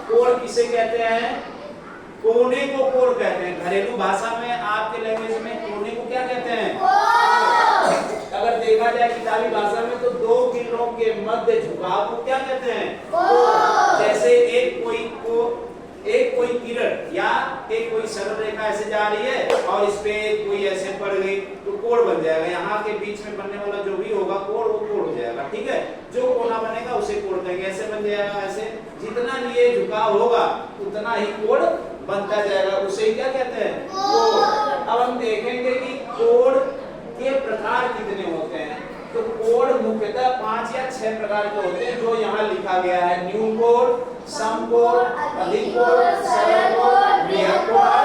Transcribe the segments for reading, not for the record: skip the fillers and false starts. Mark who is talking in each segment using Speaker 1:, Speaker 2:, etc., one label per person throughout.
Speaker 1: कोण किसे कहते हैं? कोने को कोण कहते हैं। घरेलू भाषा में आपके लैंग्वेज में कोने को क्या कहते हैं? अगर देखा जाए किताबी भाषा में तो दो किरणों के मध्य झुकाव को क्या कहते हैं? जैसे एक कोई किरण या एक कोई सरल रेखा ऐसे जा रही है और इस पे कोई ऐसे पड़ गई तो कोण बन जाएगा। यहाँ के बीच में बनने वाला जो भी होगा कोण वो कोण हो जाएगा, ठीक है। जो कोना बनेगा उसे कोण कहेंगे। ऐसे बन जाएगा, ऐसे जितना ये झुकाव होगा उतना ही कोण बनता जाएगा, उसे क्या कहते हैं? कोण। अब हम देखेंगे कि कोण के प्रकार कितने होते हैं। तो कोण मुख्यतः 5 या 6 प्रकार के होते हैं जो यहाँ लिखा गया है। न्यून कोण, समकोण, अधिक कोण, सरल कोण, बृहद कोण और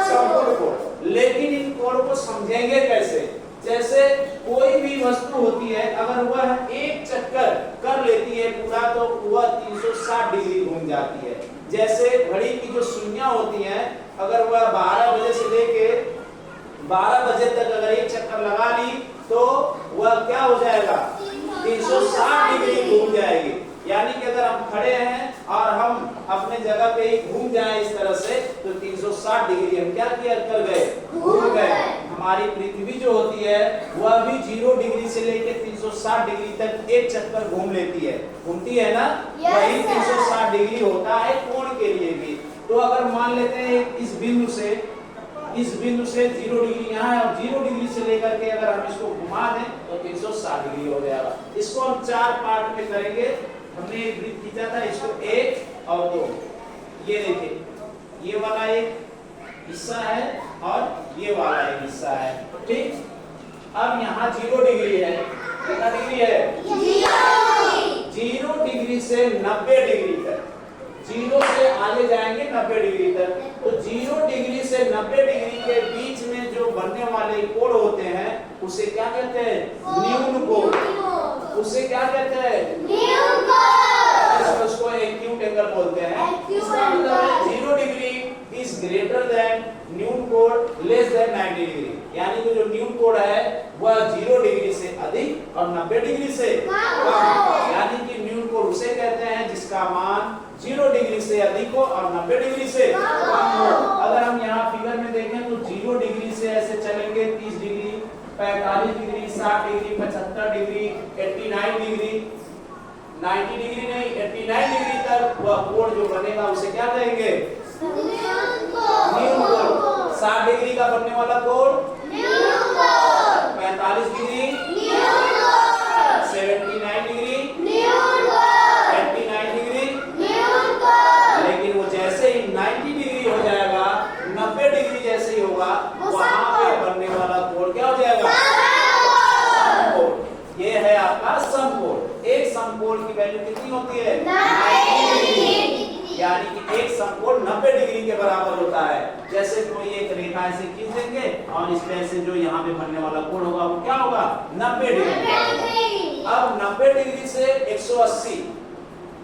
Speaker 1: समकोण कोण। लेकिन इन कोण को समझेंगे कैसे? जैसे कोई भी वस्तु होती है, अगर वह एक चक्कर कर लेती है पूरा तो वह 360 डिग्री घूम जाती है। जैसे घड़ी की जो सुइयां होती हैं, अगर वह 12 बजे से लेके 12 बजे तक अगर एक चक्कर लगा ली तो वह क्या हो जाएगा? 360 डिग्री घूम जाएगी। यानी कि अगर हम खड़े हैं और हम अपने जगह पे ही घूम जाएं इस तरह से तो 360 डिग्री हम क्या किया कर गए? घूम गए। हमारी पृथ्वी जो होती है वह भी 0 डिग्री से लेकर 360 डिग्री तक एक चक्कर घूम लेती है, घूमती है ना? वही 360 डिग्री होता है कोण के लिए भी। तो अगर मान लेते हैं इस बिंदु से 0 डिग्री यहाँ है और 0 डिग्री से लेकर के अगर हम इसको घुमा दें तो 360 डिग्री हो जाएगा। इसको हम 4 पार्ट में करेंगे। हमने एक वृत्त खींचा था, इसको 1 और 2। ये देखिए, ये वाला एक हिस्सा है और ये वाला एक हिस्सा है, ठीक। अब यहाँ 0 डिग्री है। कितना डिग्री है? 0 डिग्री से 90 डिग्री तक। 0 से आगे जाएंगे 90 डिग्री तक। तो 0 डिग्री से 90 डिग्री के बीच में जो बनने वाले कोण होते हैं उसे क्या कहते हैं? न्यून कोण। उसे क्या कहते हैं? न्यून कोण। उसको एक्यूट एंगल बोलते हैं। इसका मतलब है 0 डिग्री इज ग्रेटर देन न्यून कोण लेस देन 90 डिग्री। यानी कि जो न्यून कोण है वह 0 डिग्री से अधिक और 90 डिग्री से कम। यानी कि न्यून कोण उसे कहते हैं जिसका मान 0 डिग्री से अधिक हो और 90 डिग्री से कम हो। अगर हम यहाँ फिगर में देखें तो 0 डिग्री से ऐसे चलेंगे 30 degree, 45 degree, 60 degree, 75 degree, 89 degree, 90 degree नहीं 89 डिग्री तक वह कोण जो बनेगा उसे क्या कहेंगे? न्यून कोण। 60 डिग्री का बनने वाला कोण न्यून कोण। 45 डिग्री न्यून कोण। 79 डिग्री न्यून कोण। 89 डिग्री न्यून कोण। लेकिन वो जैसे ही 90 डिग्री हो जाएगा, 90 डिग्री जैसे ही होगा वहां पे बनने वाला कोण क्या हो जाएगा? समकोण। ये है आपका समकोण। एक समकोण की वैल्यू कितनी होती है? 90 डिग्री। यानी कि एक समकोण 90 डिग्री के बराबर होता है। जैसे कोई एक रेखा ऐसे खींच देंगे और इस पे से जो यहाँ पे बनने वाला कोण होगा वो क्या होगा? 90 डिग्री। अब 90 डिग्री से 180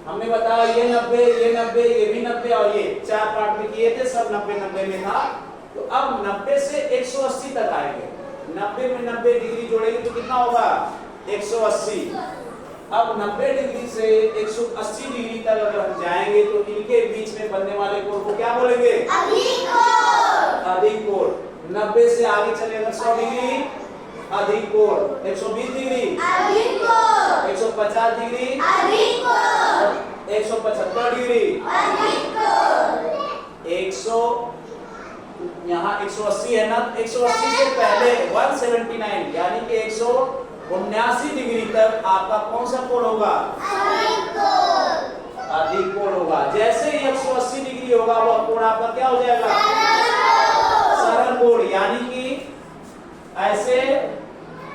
Speaker 1: हमने बताया, ये 90, ये 90, ये भी 90 और ये 4 पार्ट में किए थे, सब 90 में था। तो अब 90 से 180 तक आएंगे। 90 में 90 डिग्री जोड़ेंगे तो कितना होगा? 180। अब 90 डिग्री से 180 डिग्री तक अगर हम जाएंगे तो इनके बीच में बनने वाले कोण को क्या बोलेंगे? अधिक कोण। अधिक कोण। 90 से आगे चले अगर 100 डिग्री अधिक कोण, 120 डिग्री अधिक कोण, 150 डिग्री अधिक कोण, 175 डिग्री अधिक कोण, 100 यहाँ 180 है ना, 180 से पहले 179 यानी कि 179 डिग्री तक आपका कौन सा कोण होगा? अधिक कोण होगा। जैसे ही 180 डिग्री होगा वह कोण आपका क्या हो जाएगा? सरल कोण। यानी कि ऐसे,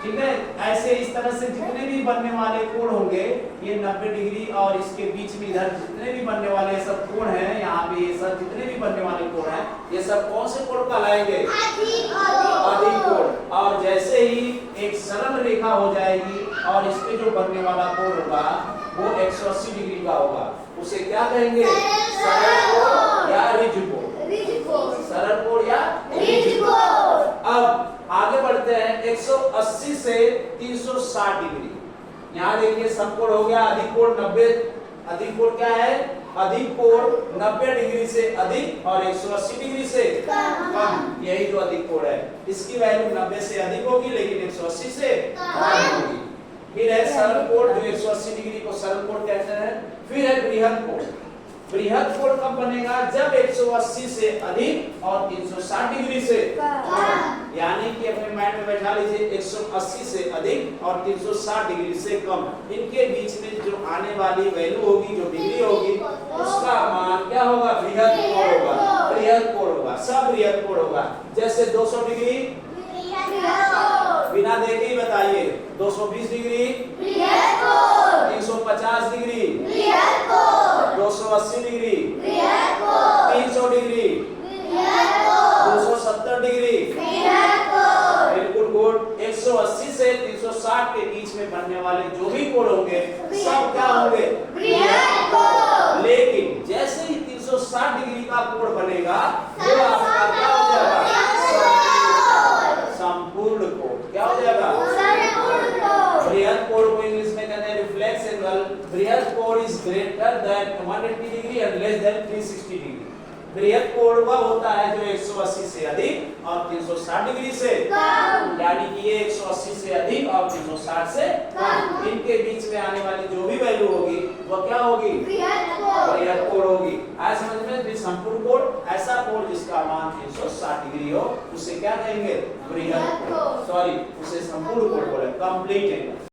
Speaker 1: ठीक है, ऐसे इस तरह से जितने भी बनने वाले कोण होंगे ये 90 डिग्री और इसके बीच में इधर जितने भी बनने वाले सब कोण हैं, यहाँ पे ये सब जितने भी बनने वाले कोण हैं ये सब कौन से कोण कहलाएंगे? अधिक कोण। और जैसे ही एक सरल रेखा हो जाएगी और इस पे जो बनने वाला कोण होगा वो 180 डिग्री का होगा, उसे क्या कहेंगे? सरल कोण या ऋजु कोण। सरल कोण या ऋजु कोण। अब आगे बढ़ते हैं 180 से 360 डिग्री। यहाँ देखिए समकोण हो गया, अधिक कोण 90, अधिक कोण क्या है? अधिक कोण 90 डिग्री से अधिक और 180 डिग्री से कम, यही जो अधिक कोण है। इसकी वैल्यू 90 से अधिक होगी लेकिन 180 से कम होगी। फिर है सरल कोण, जो 180 डिग्री को सरल कोण कहते हैं। फिर है बृहद कोण। बृहद कोण कब बनेगा? जब 180 से अधिक और 360 डिग्री से कम। यानी कि अपने माइंड में बैठा लीजिए 180 से अधिक और 360 डिग्री से कम, इनके बीच में जो आने वाली वैल्यू होगी, जो डिग्री होगी, उसका मान क्या होगा? बृहद कोण होगा। बृहद कोण होगा, सब बृहद कोण होगा। जैसे 200 डिग्री बिना देखे ही बताइए। 220 degree, 350 degree, 280 degree, 300 degree, 270 degree. बिल्कुल गुड। 180 से 360 के बीच में बनने वाले जो भी कोण होंगे सब क्या होंगे? लेकिन जैसे ही 360 डिग्री का कोण बनेगा वो आपका क्या हो जाएगा? संपूर्ण कोण। क्या हो जाएगा? बृहद कोण को इंग्लिश में कहते हैं रिफ्लेक्स एंगल। बृहद कोण is greater than 180 degree and less than 360 degree. बृहद कोण वह होता है जो 180 से अधिक और 360 डिग्री से कम, यानी कि ये 180 से अधिक और 360 से कम, इनके बीच में आने वाली जो भी वैल्यू होगी वो क्या होगी? बृहद कोण होगी। आज समझ में? संपूर्ण कोण ऐसा कोण जिसका मान 360 डिग्री हो उसे क्या कहेंगे? बृहद कोण। सॉरी, उसे संपूर्ण कोण बोले, कंप्लीट एंगल।